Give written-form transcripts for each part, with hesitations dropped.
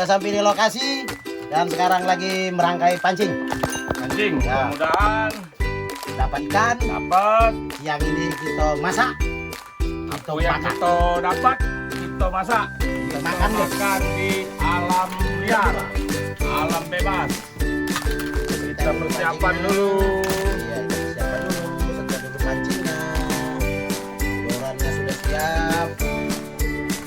sudah sampai di lokasi dan sekarang lagi merangkai pancing. Pancing, Ya. mudah-mudahan Dapat ikan. dapat. Yang ini kita masak. Kita Yang makan. kita dapat, kita masak. Kita makan, guys. Makan di alam liar, alam bebas. Kita persiapan dulu. Iya, kita persiapan dulu. Setelah dulu pancingnya. Borannya sudah siap.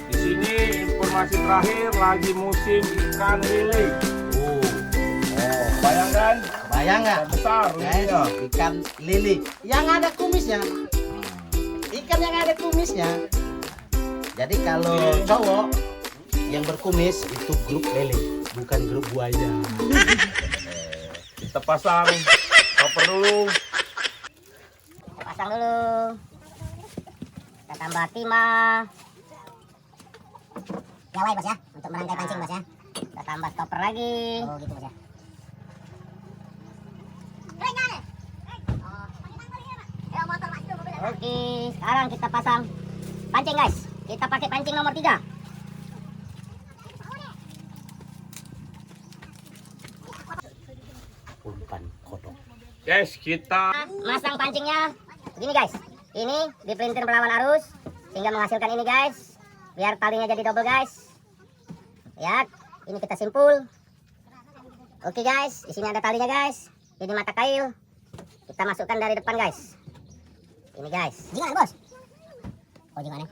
Di sini informasi terakhir lagi musim ikan lele. Bayangkan, Bayang nggak? besar Guys, ya. ikan lele yang ada kumisnya. Ikan yang ada kumisnya. Jadi kalau cowok yang berkumis itu grup lele, bukan grup buaya. Kita pasang koper dulu. Pasang dulu. Kita tambah timah. Gawai bos ya, untuk merangkai pancing bos ya. Kita tambah stopper lagi. Oh gitu bos ya. Oke, sekarang kita pasang pancing guys. Kita pakai pancing nomor 3. Umpan kodok. Guys, kita Masang pancingnya begini guys. Ini dipelintir melawan arus sehingga menghasilkan ini guys. Biar talinya jadi double guys. Lihat, ini kita simpul. Oke guys, di sini ada talinya guys. Ini mata kail. Kita masukkan dari depan guys. Ini guys. Gimana bos? Oh gimana?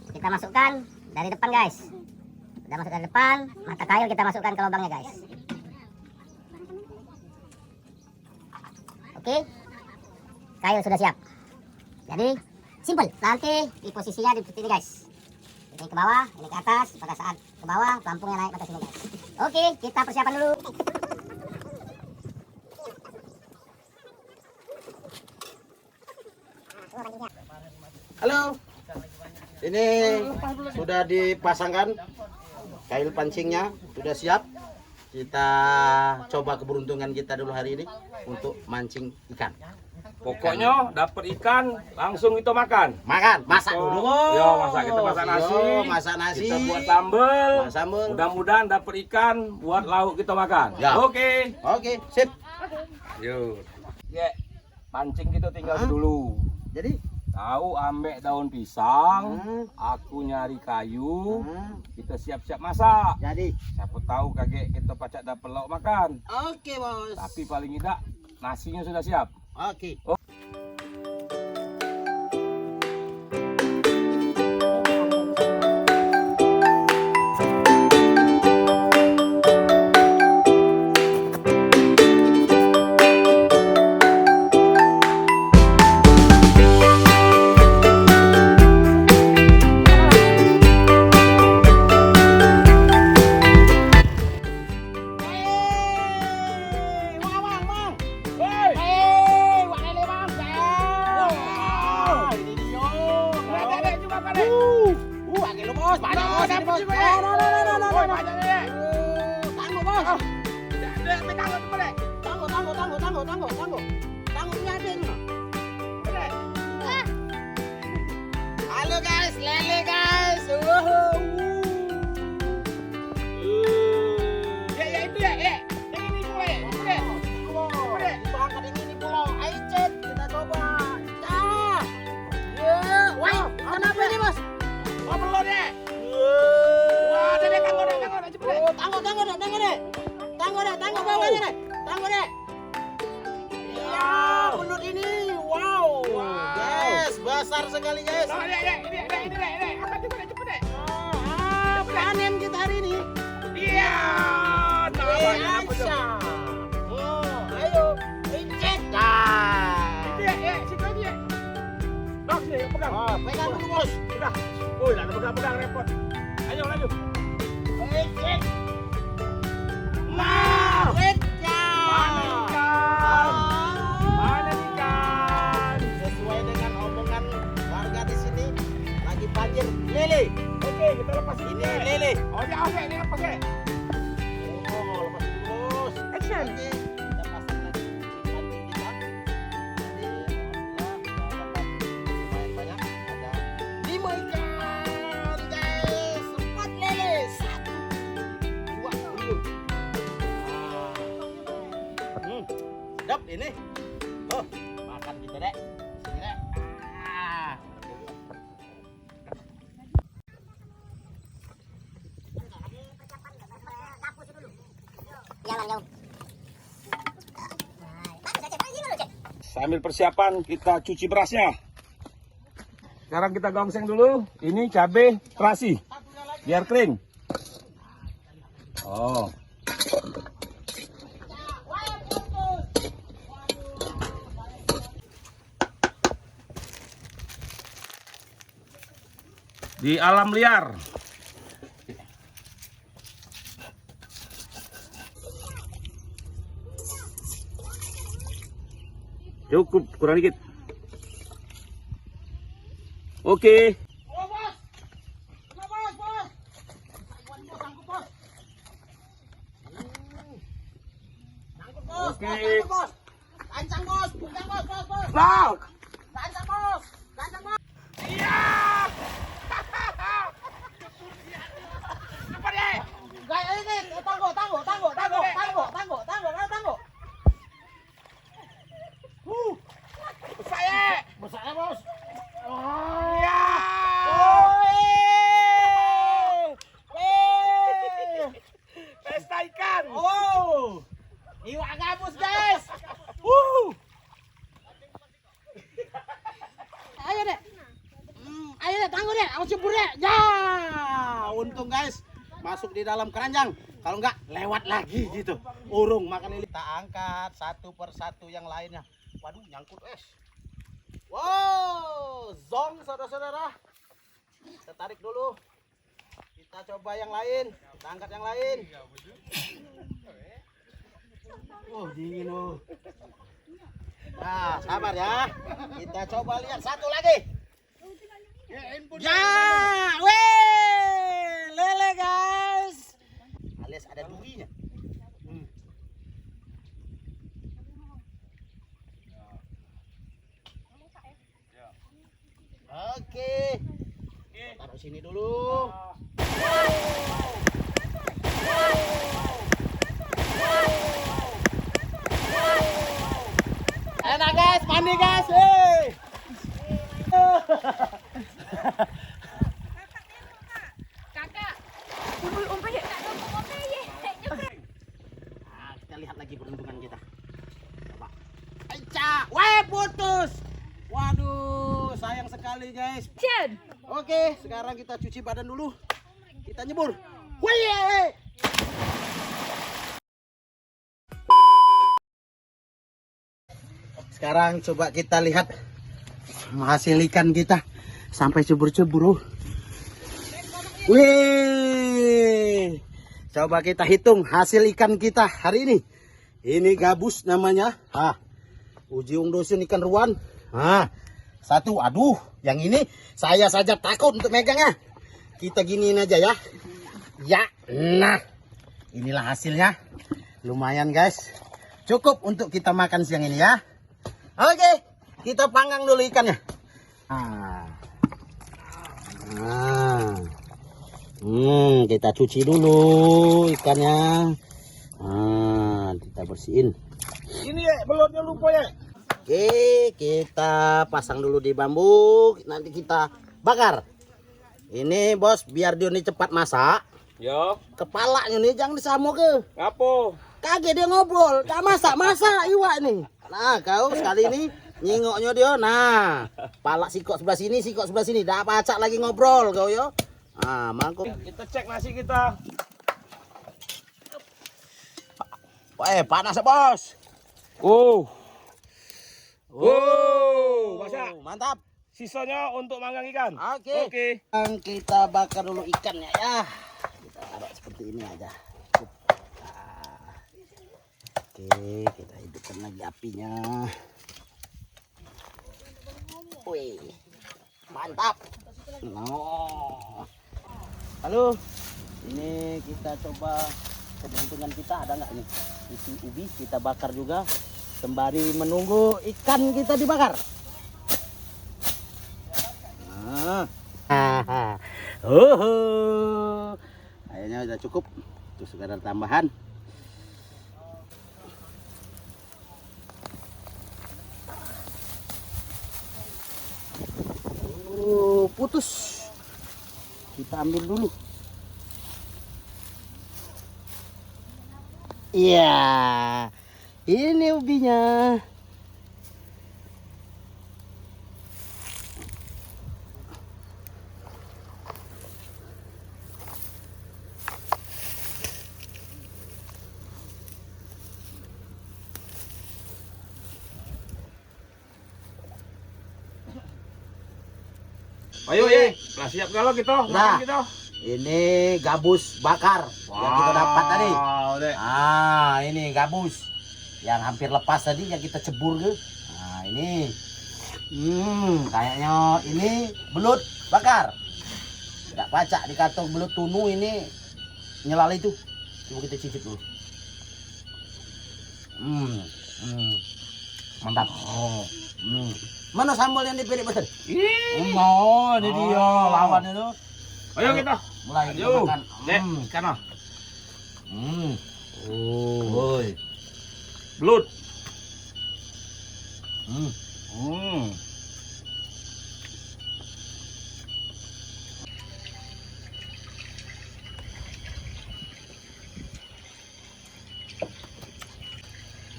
Kita masukkan dari depan guys. Udah masuk dari depan, mata kail kita masukkan ke lubangnya guys. Oke, kail sudah siap. Jadi simple. Nanti di posisinya di seperti ini guys. Ini ke bawah, ini ke atas. Pada saat ke bawah, pelampungnya naik ke sini guys. Oke, kita persiapan dulu. Halo. Ini sudah dipasangkan kail pancingnya, sudah siap. Kita coba keberuntungan kita dulu hari ini untuk mancing ikan. pokoknya dapat ikan langsung kita makan. Makan, masak dulu. Yo, masak, kita masak nasi. Yo, masak nasi. Kita buat sambal. Buat sambal. Mudah-mudahan dapat ikan buat lauk kita makan. Ya. Oke. Oke, sip. Yuk. Ya, pancing kita tinggal Hah? dulu. Jadi, Tahu ambek daun pisang, Hmm. aku nyari kayu, Hmm. kita siap-siap masak. jadi. Siapa tahu kaget kita pacak dapat lauk makan. Oke, bos. Tapi paling tidak nasinya sudah siap. Oke. Halo guys, lele guys. Besar sekali guys. Panen kita hari ini. Iya. Ayo, incet. Pegang dulu bos. Udah. Woi, ada pegang-pegang repot. Ayo lanjut. Incet. Nah, Mana ikan? Mana ikan? Sesuai dengan omongan warga di sini, lagi banjir lele. Oke, kita lepas Ini lele. Oh, ya, oke, ini lepas ya. Oh, lepas dulu bos. Action. Oke, kita pasang lagi di pancing kita. Jadi alhamdulillah kita dapat lumayan banyak. Ada 5 ikan guys, 4 lele, 1, 2, ini. Oh, makan kita dek. Sini dek. Ah. Jangan jauh. Sambil persiapan kita cuci berasnya. Sekarang kita gongseng dulu. Ini cabai terasi. Biar kering. Oh. Di alam liar. Cukup, kurang dikit. Oke. Oke. Lancang bos, bukan bos. Nah. Lancang bos. Iya. Cepat deh. Gaya ini, tanggo. Besarnya bos. Iya. Pesta ikan. Oh, iwak gabus guys. Ayo deh, tangguh deh, aku cebur deh. Ya, untung guys, masuk di dalam keranjang. Kalau enggak, lewat lagi gitu. Urung makan lili. Kita angkat satu persatu yang lainnya. Waduh, nyangkut es. Wow, zong saudara-saudara. Kita tarik dulu. Kita coba yang lain. Kita angkat yang lain. Dingin oh. Nah, sabar ya. Kita coba lihat satu lagi. Ya, weh, lele guys. Alias ada durinya. Oke. Taruh sini dulu. Enak guys, mandi guys. Kita lihat lagi peruntungan kita. Coba. Weh, putus. Waduh, sayang sekali guys. Oke, sekarang kita cuci badan dulu. Kita nyebur. Wih. Sekarang coba kita lihat hasil ikan kita sampai cebur-cebur. Wih. Coba kita hitung hasil ikan kita hari ini. Ini gabus namanya. Uji ungdosin ikan ruan. Satu. Aduh, yang ini saya saja takut untuk megangnya. Kita giniin aja ya. Ya, nah. Inilah hasilnya. Lumayan guys. Cukup untuk kita makan siang ini ya. Oke, kita panggang dulu ikannya. Kita cuci dulu ikannya. Kita bersihin. Ini ya, belutnya lupa ya. Oke, kita pasang dulu di bambu. Nanti kita bakar. Ini bos, biar dia ini cepat masak. Yo. Kepalanya nih jangan disamo ke. Ngapo? Kaget dia ngobrol. Tak masak iwak nih. Nah, kau sekali ini nyingoknya dia. Nah, palak sikok sebelah sini. Dah pacak lagi ngobrol kau yo. Mangkuk. Kita cek nasi kita. Panas ya, bos. Masak. Mantap. Sisanya untuk manggang ikan. Oke. Kita bakar dulu ikannya ya. Kita taruh seperti ini aja. Oke, kita hidupkan lagi apinya. Wih, mantap. Halo, ini kita coba keberuntungan kita ada nggak nih? Isi ubi kita bakar juga. Sembari menunggu ikan kita dibakar. Kayaknya udah cukup. Itu sekadar tambahan. putus. Kita ambil dulu. Iya, ini ubinya. Ayo ya, lah siap kalau kita. Nah. Makan kita. Ini gabus bakar yang kita dapat tadi. Dek. Ah, ini gabus yang hampir lepas tadi yang kita cebur ke. Nah, ini. Kayaknya ini belut bakar. Tidak pacak di kantong belut tunu ini nyelal itu. Coba kita cicip dulu. Mantap. Mana sambal yang dipilih betul? Oh, ini dia lawan itu. Ayo kita. Mulai kita Ayo. makan. Dek, ikan lah. Woi. Belut. Hmm.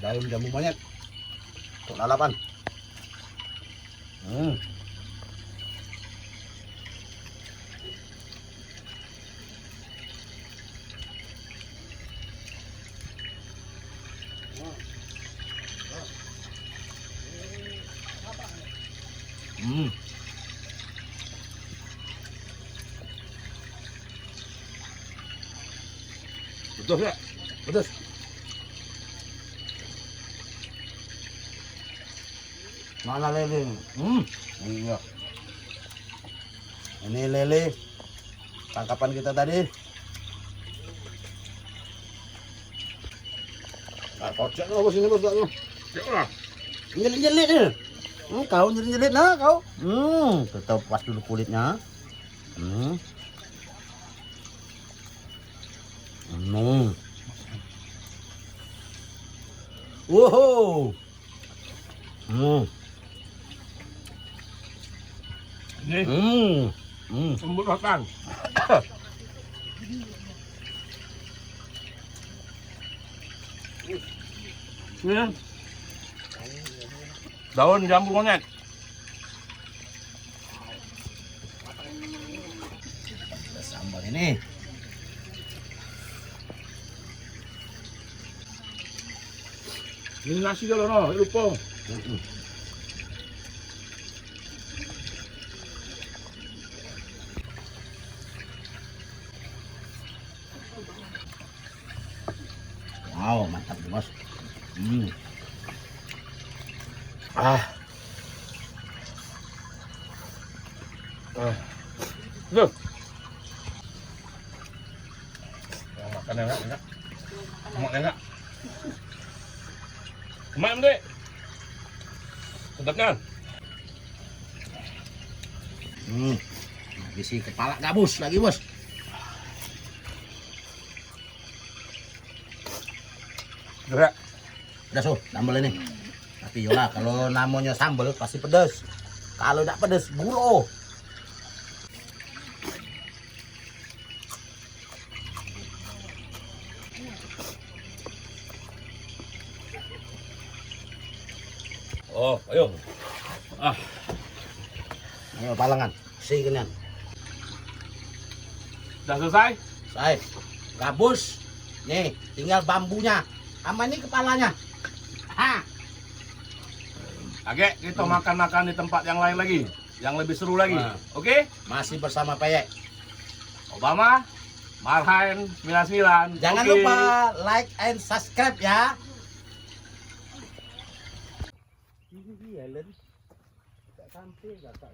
Daun jambu monyet. Untuk lalapan. Betul ya? Betul. Mana lele? Iya. Ini lele tangkapan kita tadi. Nah, kocak kau bos ini bos tak kau. Siap lah. Nyelit-nyelit ni. Kau nyelit-nyelit nah kau. Tetap pas dulu kulitnya. Wow. Ini sembut batang. Ini daun jambu monyet. Sambal ini. Ini nasi dulu no, lupa. Wow, mantap nih, bos. Loh. Yang makan enak. Mau enak. Mam dek. Sedap kan? Isi kepala gabus lagi, bos. Gerak. Udah so, sambal ini. Tapi yolah, kalau namanya sambal pasti pedas. Kalau tidak pedas, bulo. Oh, ayo. Ayo palangan, sih Udah selesai? Saya gabus. Nih, tinggal bambunya. Sama ini kepalanya. Oke, kita makan-makan di tempat yang lain lagi, yang lebih seru lagi. Oke? Masih bersama Peyek. Obama, Marhaen 99. Jangan Oke. lupa like and subscribe ya. Ini Helen. Tak sampai, tak